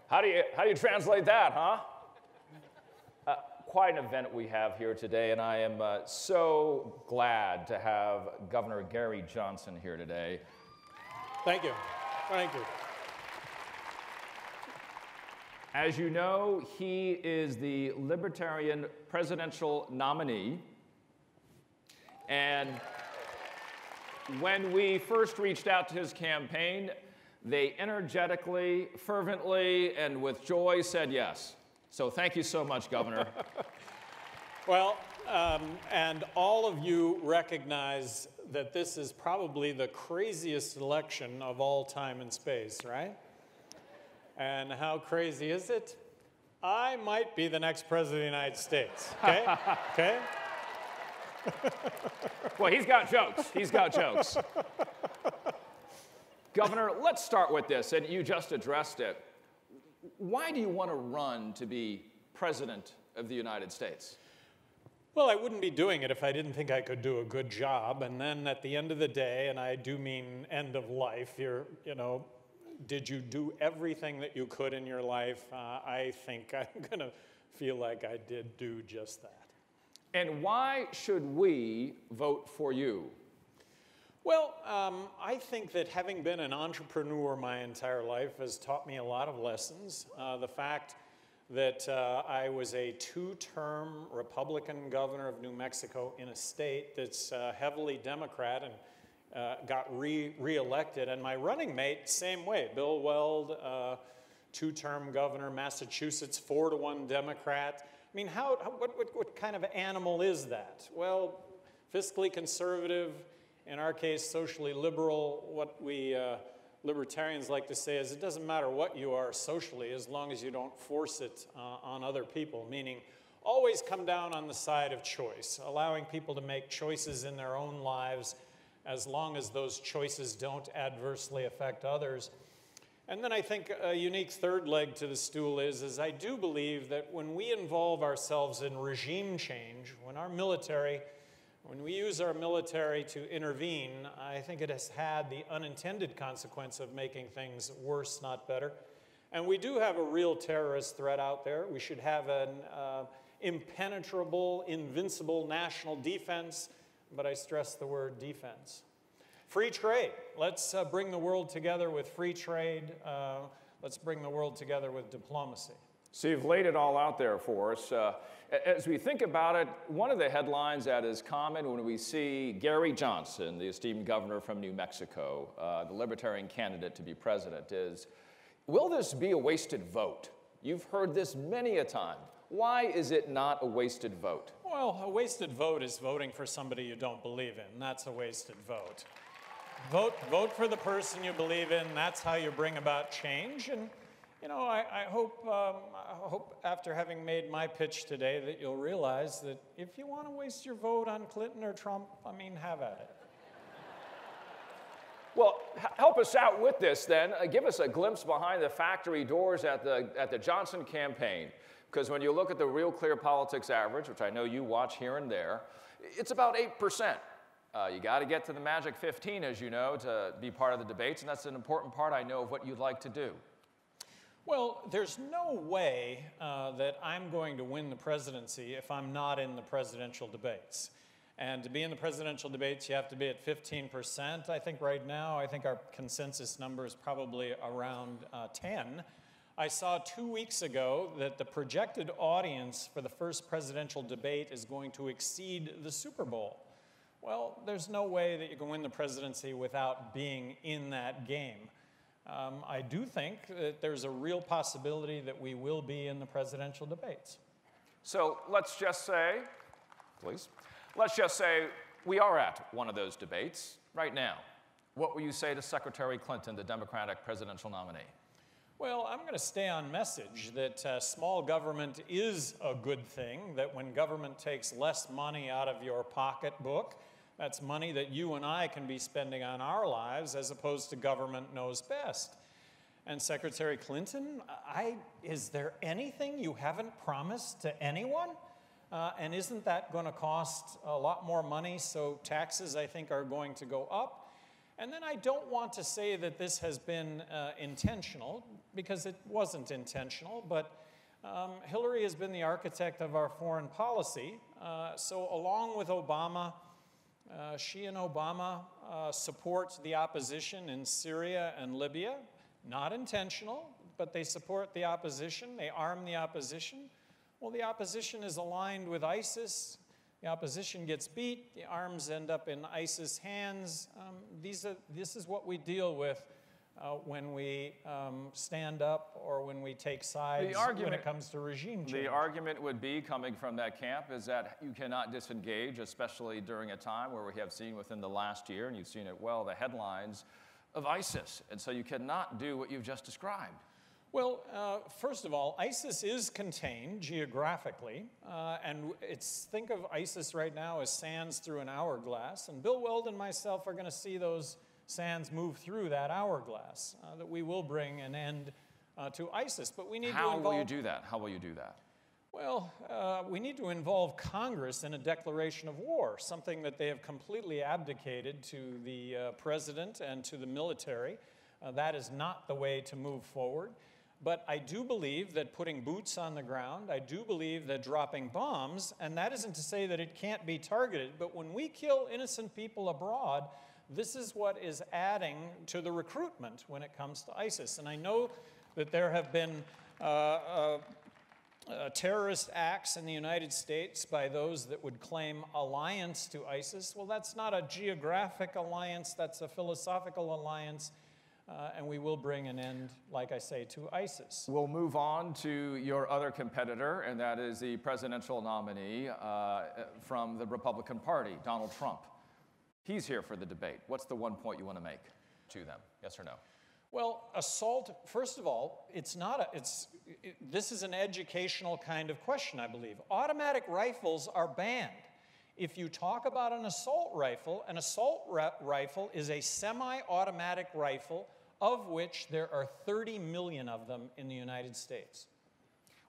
How do you translate that, huh? Quite an event we have here today, and I am so glad to have Governor Gary Johnson here today. Thank you. Thank you. As you know, he is the Libertarian presidential nominee. And when we first reached out to his campaign, they energetically, fervently, and with joy said yes. So thank you so much, Governor. Well, and all of you recognize that this is probably the craziest election of all time and space, right? And how crazy is it? I might be the next president of the United States, okay? Okay? Well, he's got jokes. He's got jokes. Governor, let's start with this, and you just addressed it. Why do you want to run to be president of the United States? Well, I wouldn't be doing it if I didn't think I could do a good job. And then at the end of the day, and I do mean end of life, did you do everything that you could in your life? I think I'm going to feel like I did do just that. And why should we vote for you? Well, I think that having been an entrepreneur my entire life has taught me a lot of lessons. The fact that I was a two-term Republican governor of New Mexico in a state that's heavily Democrat and got re-elected. And my running mate, same way, Bill Weld, two-term governor, Massachusetts, 4-to-1 Democrat. I mean, what kind of animal is that? Well, fiscally conservative, in our case, socially liberal. What we libertarians like to say is it doesn't matter what you are socially as long as you don't force it on other people, meaning always come down on the side of choice, allowing people to make choices in their own lives as long as those choices don't adversely affect others. And then I think a unique third leg to the stool is I do believe that when we involve ourselves in regime change, when we use our military to intervene, I think it has had the unintended consequence of making things worse, not better. And we do have a real terrorist threat out there. We should have an impenetrable, invincible national defense, but I stress the word defense. Free trade. Let's bring the world together with free trade. Let's bring the world together with diplomacy. So you've laid it all out there for us. As we think about it, one of the headlines that is common when we see Gary Johnson, the esteemed governor from New Mexico, the Libertarian candidate to be president, is, will this be a wasted vote? You've heard this many a time. Why is it not a wasted vote? Well, a wasted vote is voting for somebody you don't believe in. That's a wasted vote. Vote for the person you believe in. That's how you bring about change. And you know, I hope after having made my pitch today that you'll realize that if you want to waste your vote on Clinton or Trump, I mean, have at it. Well, help us out with this then. Give us a glimpse behind the factory doors at the Johnson campaign. Because when you look at the Real Clear Politics average, which I know you watch here and there, it's about 8%. You got to get to the magic 15, as you know, to be part of the debates, and that's an important part, I know, of what you'd like to do. Well, there's no way that I'm going to win the presidency if I'm not in the presidential debates. And to be in the presidential debates, you have to be at 15%. I think right now, our consensus number is probably around 10. I saw 2 weeks ago that the projected audience for the first presidential debate is going to exceed the Super Bowl. Well, there's no way that you can win the presidency without being in that game. I do think that there's a real possibility that we will be in the presidential debates. So let's just say, please, let's just say we are at one of those debates right now. What will you say to Secretary Clinton, the Democratic presidential nominee? Well, I'm going to stay on message that small government is a good thing, that when government takes less money out of your pocketbook, that's money that you and I can be spending on our lives as opposed to government knows best. And Secretary Clinton, is there anything you haven't promised to anyone? And isn't that going to cost a lot more money? So taxes, I think, are going to go up. And then I don't want to say that this has been intentional, because it wasn't intentional, but Hillary has been the architect of our foreign policy. So along with Obama, she and Obama support the opposition in Syria and Libya. Not intentional, but they support the opposition. They arm the opposition. Well, the opposition is aligned with ISIS. The opposition gets beat. The arms end up in ISIS hands. This is what we deal with when we stand up or when we take sides when it comes to regime change. The argument would be, coming from that camp, is that you cannot disengage, especially during a time where we have seen within the last year, and you've seen it well, the headlines of ISIS. And so you cannot do what you've just described. Well, first of all, ISIS is contained geographically, and think of ISIS right now as sands through an hourglass, and Bill Weld and myself are going to see those sands move through that hourglass, that we will bring an end to ISIS. But we need to involve... How will you do that? How will you do that? Well, we need to involve Congress in a declaration of war, something that they have completely abdicated to the president and to the military. That is not the way to move forward. But I do believe that putting boots on the ground, I do believe that dropping bombs, and that isn't to say that it can't be targeted, but when we kill innocent people abroad, this is what is adding to the recruitment when it comes to ISIS. And I know that there have been terrorist acts in the United States by those that would claim alliance to ISIS. Well, that's not a geographic alliance, that's a philosophical alliance. And we will bring an end, like I say, to ISIS. We'll move on to your other competitor, and that is the presidential nominee from the Republican Party, Donald Trump. He's here for the debate. What's the one point you want to make to them? Yes or no? Well, assault, first of all, this is an educational kind of question, I believe. Automatic rifles are banned. If you talk about an assault rifle is a semi-automatic rifle, of which there are 30 million of them in the United States.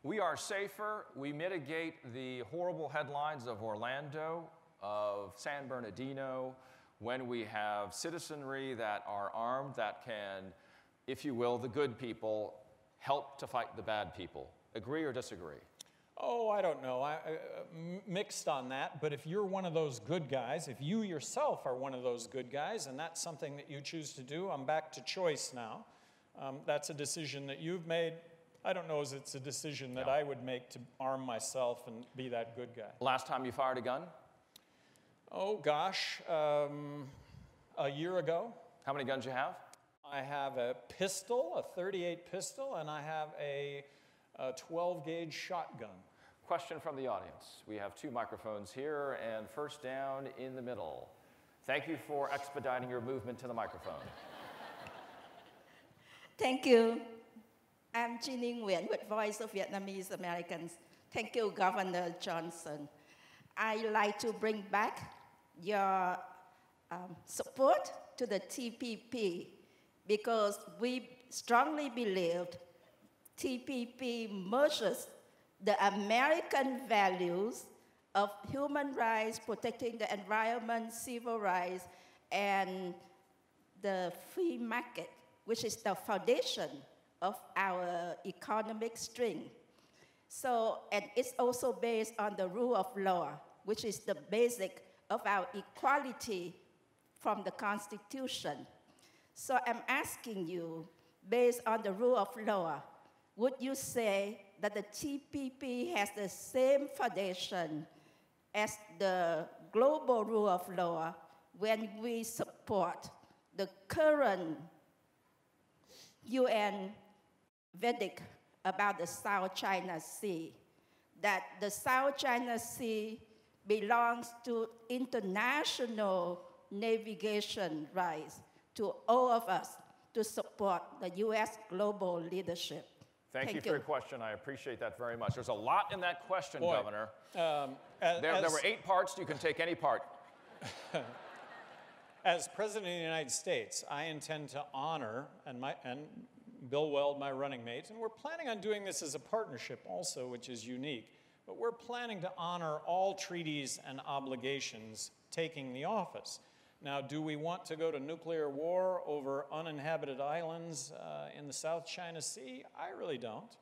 We are safer. We mitigate the horrible headlines of Orlando, of San Bernardino, when we have citizenry that are armed, that can, if you will, the good people, help to fight the bad people. Agree or disagree? Oh, I don't know. Mixed on that, but if you're one of those good guys, if you yourself are one of those good guys, and that's something that you choose to do, I'm back to choice now. That's a decision that you've made. I don't know if it's a decision that I would make to arm myself and be that good guy. Last time you fired a gun? Oh, gosh, a year ago. How many guns you have? I have a pistol, a .38 pistol, and I have a 12-gauge shotgun. Question from the audience. We have two microphones here, and first down in the middle. Thank you for expediting your movement to the microphone. Thank you. I'm Chi Ninh Nguyen with Voice of Vietnamese Americans. Thank you, Governor Johnson. I'd like to bring back your support to the TPP because we strongly believed TPP merges the American values of human rights, protecting the environment, civil rights, and the free market, which is the foundation of our economic strength. So, and it's also based on the rule of law, which is the basic of our equality from the Constitution. So I'm asking you, based on the rule of law, would you say that the TPP has the same foundation as the global rule of law when we support the current UN verdict about the South China Sea, that the South China Sea belongs to international navigation rights to all of us to support the U.S. global leadership? Thank you for your question. I appreciate that very much. There's a lot in that question, Boy, Governor. There were 8 parts. You can take any part. As President of the United States, I intend to honor, and Bill Weld, my running mate, and we're planning on doing this as a partnership also, which is unique, but we're planning to honor all treaties and obligations taking the office. Now, do we want to go to nuclear war over uninhabited islands in the South China Sea? I really don't.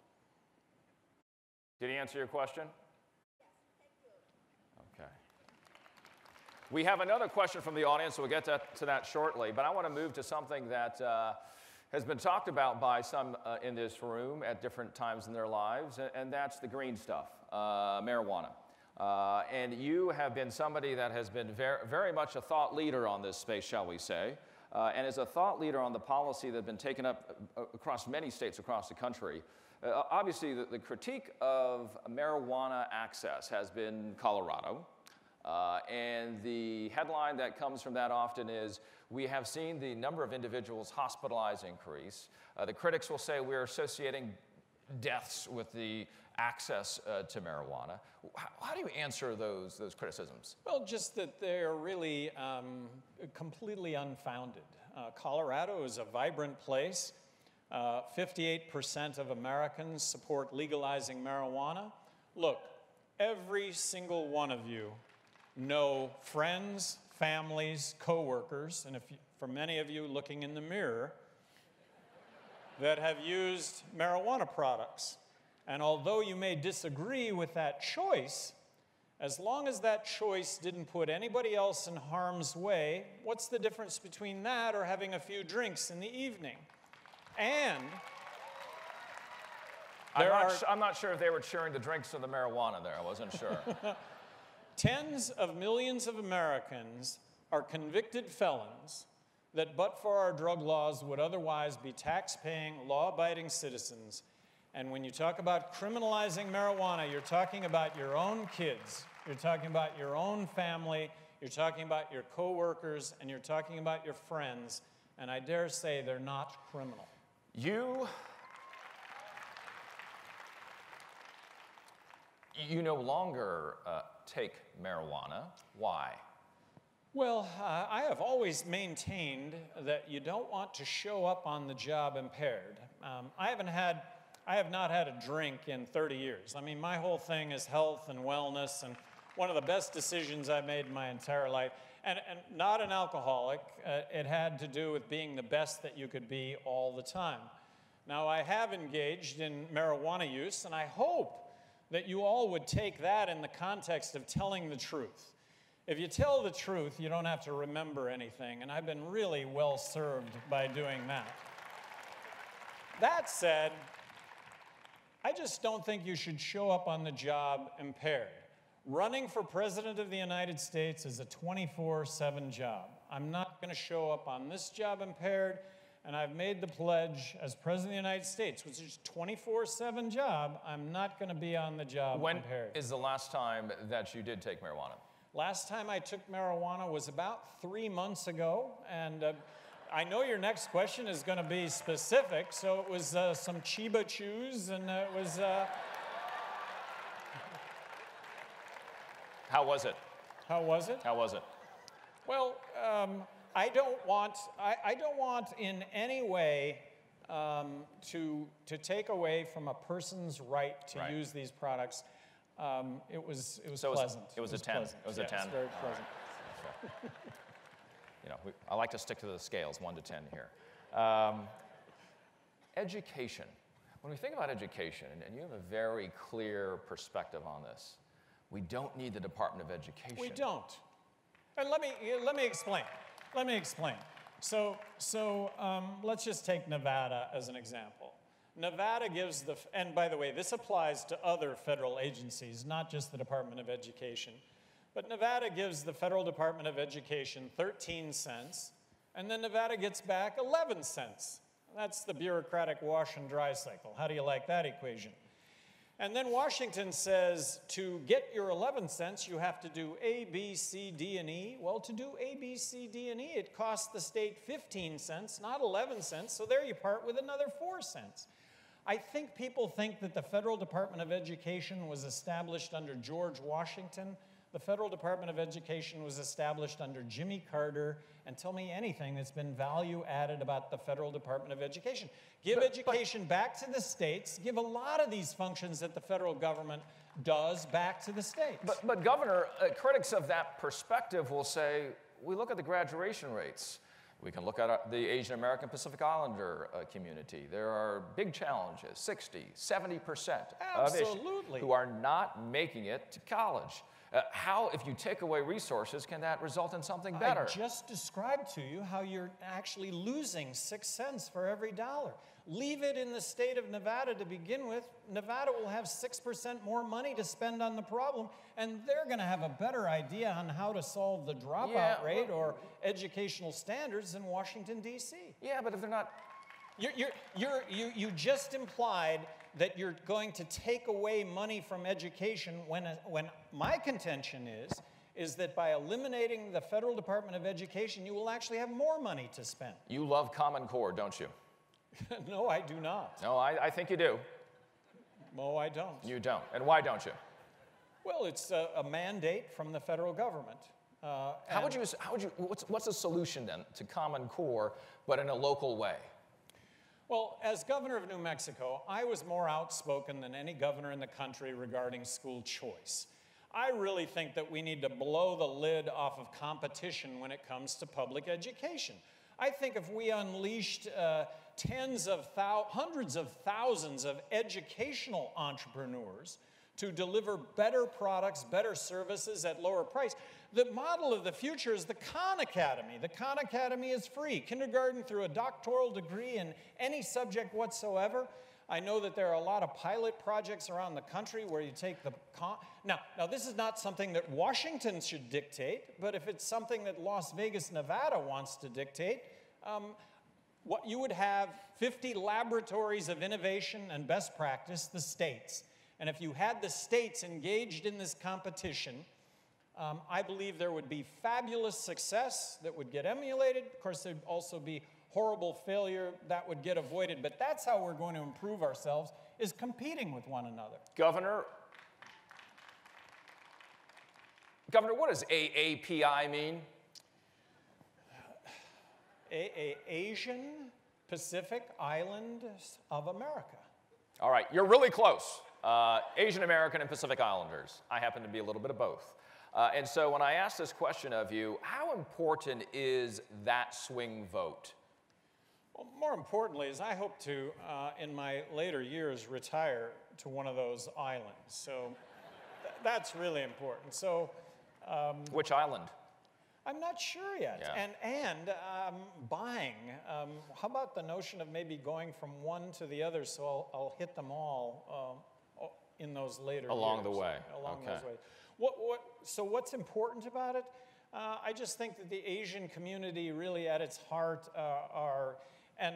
Did he answer your question? Yes, thank you. Okay. We have another question from the audience, so we'll get to that shortly. But I want to move to something that has been talked about by some in this room at different times in their lives, and that's the green stuff, marijuana. And you have been somebody that has been very much a thought leader on this space, shall we say, and as a thought leader on the policy that has been taken up across many states across the country. Obviously, the critique of marijuana access has been Colorado. And the headline that comes from that often is, we have seen the number of individuals hospitalized increase. The critics will say we're associating deaths with the access to marijuana. How do you answer those criticisms? Well, just that they're really completely unfounded. Colorado is a vibrant place. 58% of Americans support legalizing marijuana. Look, every single one of you know friends, families, coworkers, and for many of you looking in the mirror, that have used marijuana products. And although you may disagree with that choice, as long as that choice didn't put anybody else in harm's way, what's the difference between that or having a few drinks in the evening? And I'm not sure if they were cheering the drinks or the marijuana there. I wasn't sure. Tens of millions of Americans are convicted felons that, but for our drug laws, would otherwise be tax-paying, law-abiding citizens. And when you talk about criminalizing marijuana, you're talking about your own kids, you're talking about your own family, you're talking about your coworkers, and you're talking about your friends. And I dare say they're not criminal. You no longer take marijuana. Why? Well, I have always maintained that you don't want to show up on the job impaired. I have not had a drink in 30 years. I mean, my whole thing is health and wellness, and one of the best decisions I've made in my entire life. And not an alcoholic. It had to do with being the best that you could be all the time. Now, I have engaged in marijuana use, and I hope that you all would take that in the context of telling the truth. If you tell the truth, you don't have to remember anything, and I've been really well served by doing that. That said, I just don't think you should show up on the job impaired. Running for President of the United States is a 24/7 job. I'm not going to show up on this job impaired, and I've made the pledge as President of the United States, which is a 24/7 job, I'm not going to be on the job impaired. When is the last time that you did take marijuana? Last time I took marijuana was about 3 months ago, and I know your next question is going to be specific, so it was some Chiba Chews, and it was... How was it? How was it? How was it? Well, I don't want in any way to take away from a person's right to use these products. It was pleasant. It was a 10. It was a 10. It's very pleasant. Right. You know, I like to stick to the scales, 1 to 10 here. Education. When we think about education, and you have a very clear perspective on this, we don't need the Department of Education. We don't. And let me explain. Let me explain. So let's just take Nevada as an example. Nevada gives and by the way, this applies to other federal agencies, not just the Department of Education. But Nevada gives the Federal Department of Education 13 cents, and then Nevada gets back 11 cents. That's the bureaucratic wash and dry cycle. How do you like that equation? And then Washington says to get your 11 cents, you have to do A, B, C, D, and E. Well, to do A, B, C, D, and E, it costs the state 15 cents, not 11 cents, so there you part with another 4 cents. I think people think that the Federal Department of Education was established under George Washington. The Federal Department of Education was established under Jimmy Carter, and tell me anything that's been value added about the Federal Department of Education. Give education back to the states, give a lot of these functions that the federal government does back to the states. But Governor, critics of that perspective will say, we look at the graduation rates. We can look at the Asian American Pacific Islander community. There are big challenges, 60, 70% of Asians who are not making it to college. How, if you take away resources, can that result in something better? I just described to you how you're actually losing 6 cents for every dollar. Leave it in the state of Nevada to begin with. Nevada will have 6% more money to spend on the problem, and they're going to have a better idea on how to solve the dropout rate or educational standards than Washington, D.C. Yeah, but if they're not... You just implied that you're going to take away money from education when my contention is that by eliminating the Federal Department of Education, you will actually have more money to spend. You love Common Core, don't you? No, I do not. No, I think you do. No, I don't. You don't. And why don't you? Well, it's a mandate from the federal government. What's the solution then to Common Core, but in a local way? Well, as governor of New Mexico, I was more outspoken than any governor in the country regarding school choice. I really think that we need to blow the lid off of competition when it comes to public education. I think if we unleashed hundreds of thousands of educational entrepreneurs to deliver better products, better services at lower price, the model of the future is the Khan Academy. The Khan Academy is free, kindergarten through a doctoral degree in any subject whatsoever. I know that there are a lot of pilot projects around the country where you take the Khan. Now, this is not something that Washington should dictate, but if it's something that Las Vegas, Nevada wants to dictate, what you would have 50 laboratories of innovation and best practice, the states. And if you had the states engaged in this competition, I believe there would be fabulous success that would get emulated. Of course, there'd also be horrible failure that would get avoided. But that's how we're going to improve ourselves, is competing with one another. Governor, what does AAPI mean? Asian Pacific Islands of America. All right, you're really close. Asian American and Pacific Islanders. I happen to be a little bit of both. And so when I ask this question of you, how important is that swing vote? Well, more importantly is I hope to, in my later years, retire to one of those islands. So that's really important. So, which island? I'm not sure yet. Yeah. And buying. How about the notion of maybe going from one to the other, so I'll hit them all in those later along years. The way. Along okay. those ways. So what's important about it? I just think that the Asian community really at its heart are, and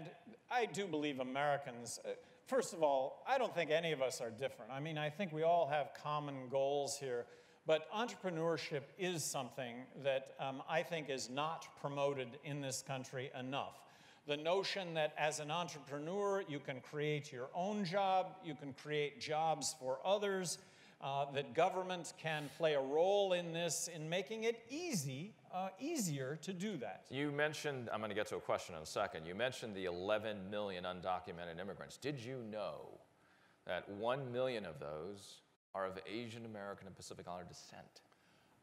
I do believe Americans, first of all, I don't think any of us are different. I mean, I think we all have common goals here. But entrepreneurship is something that I think is not promoted in this country enough. The notion that as an entrepreneur, you can create your own job, you can create jobs for others, that government can play a role in this in making it easier to do that. You mentioned, I'm going to get to a question in a second, you mentioned the 11 million undocumented immigrants. Did you know that 1 million of those are of Asian American and Pacific Islander descent?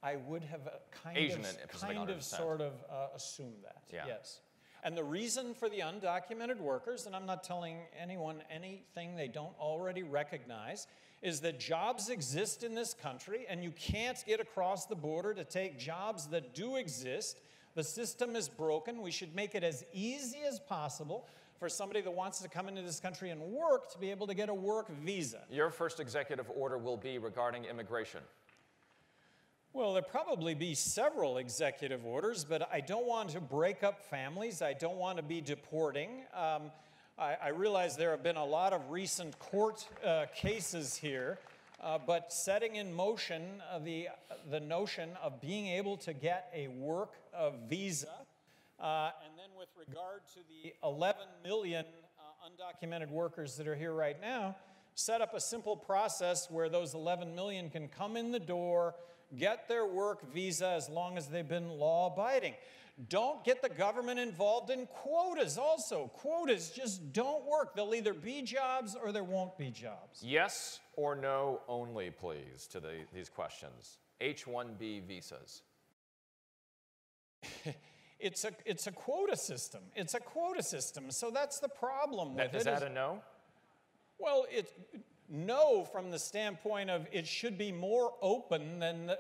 I would have sort of assumed that, yes. And the reason for the undocumented workers, and I'm not telling anyone anything they don't already recognize, is that jobs exist in this country, and you can't get across the border to take jobs that do exist. The system is broken. We should make it as easy as possible for somebody that wants to come into this country and work to be able to get a work visa. Your first executive order will be regarding immigration. Well, there'll probably be several executive orders, but I don't want to break up families. I don't want to be deporting. I realize there have been a lot of recent court cases here, but setting in motion the notion of being able to get a work visa, and then with regard to the 11 million undocumented workers that are here right now, set up a simple process where those 11 million can come in the door, get their work visa as long as they've been law-abiding. Don't get the government involved in quotas also. Quotas just don't work. There'll either be jobs or there won't be jobs. Yes or no only, please, to these questions. H-1B visas. It's a quota system. It's a quota system. So that's the problem with it. Is that a no? Well, it's no from the standpoint of it should be more open than,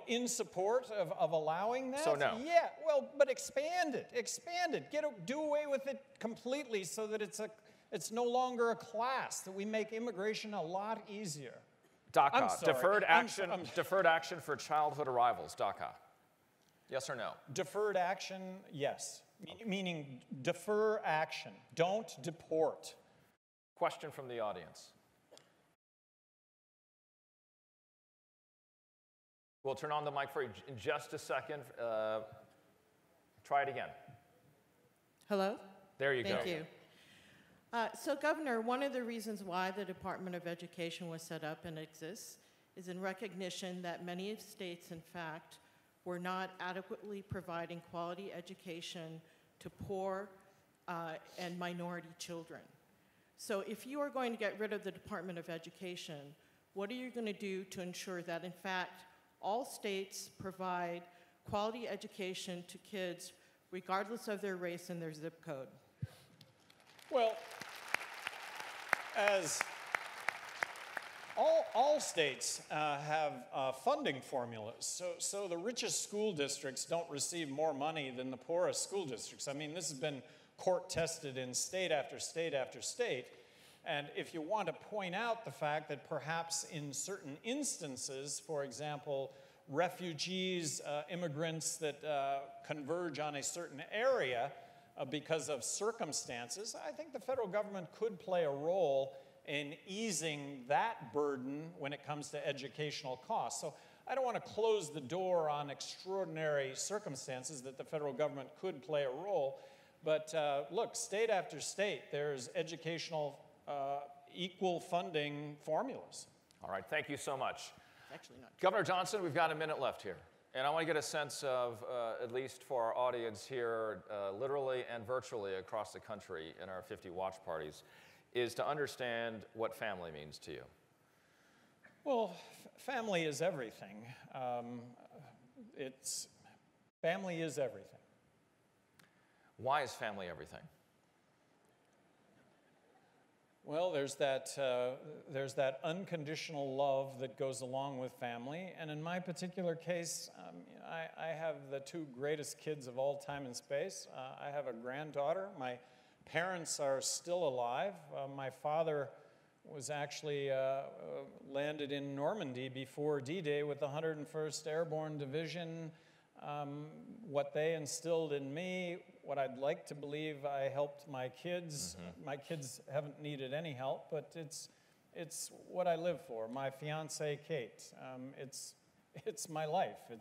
in support of allowing that. So no. Yeah, well, but expand it. Do away with it completely so that it's no longer a class, that we make immigration a lot easier. DACA, I'm sorry. deferred action for childhood arrivals, DACA. Yes or no? Deferred action, yes. Meaning defer action. Don't deport. Question from the audience. We'll turn on the mic for you in just a second. Try it again. Hello? There you go. Thank you. So, Governor, one of the reasons why the Department of Education was set up and exists is in recognition that many states, in fact, were not adequately providing quality education to poor and minority children. So if you are going to get rid of the Department of Education, what are you going to do to ensure that, in fact, all states provide quality education to kids regardless of their race and their zip code? Well, as all states have funding formulas, so the richest school districts don't receive more money than the poorest school districts. I mean, this has been court-tested in state after state after state. And if you want to point out the fact that perhaps in certain instances, for example, refugees, immigrants that converge on a certain area because of circumstances, I think the federal government could play a role in easing that burden when it comes to educational costs. So I don't want to close the door on extraordinary circumstances that the federal government could play a role. But look, state after state, there's educational equal funding formulas. All right, thank you so much. Actually not. Governor Johnson, we've got a minute left here. And I want to get a sense of, at least for our audience here, literally and virtually across the country in our 50 watch parties, is to understand what family means to you. Well, family is everything. Family is everything. Why is family everything? Well, there's that unconditional love that goes along with family. And in my particular case, I have the two greatest kids of all time and space. I have a granddaughter. My parents are still alive. My father was actually landed in Normandy before D-Day with the 101st Airborne Division. What they instilled in me, what I'd like to believe I helped my kids. Mm-hmm. My kids haven't needed any help, but it's what I live for. My fiancée, Kate. It's my life. It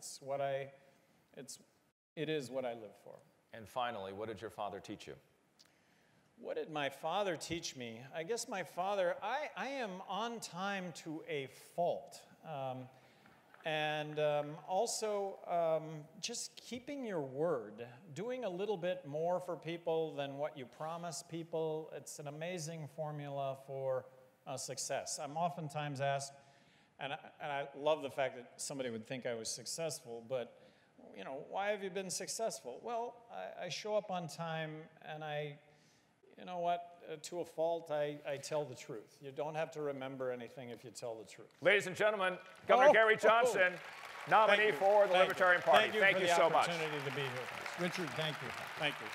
is what I live for. And finally, what did your father teach you? What did my father teach me? I guess my father, I am on time to a fault. Also, just keeping your word, doing a little bit more for people than what you promise people. It's an amazing formula for success. I'm oftentimes asked, and I love the fact that somebody would think I was successful, but why have you been successful? Well, I show up on time, and to a fault, I tell the truth. You don't have to remember anything if you tell the truth. Ladies and gentlemen, Governor Gary Johnson, nominee for the Libertarian Party. Thank you so much. Thank you for the opportunity to be here. Richard, thank you. Thank you.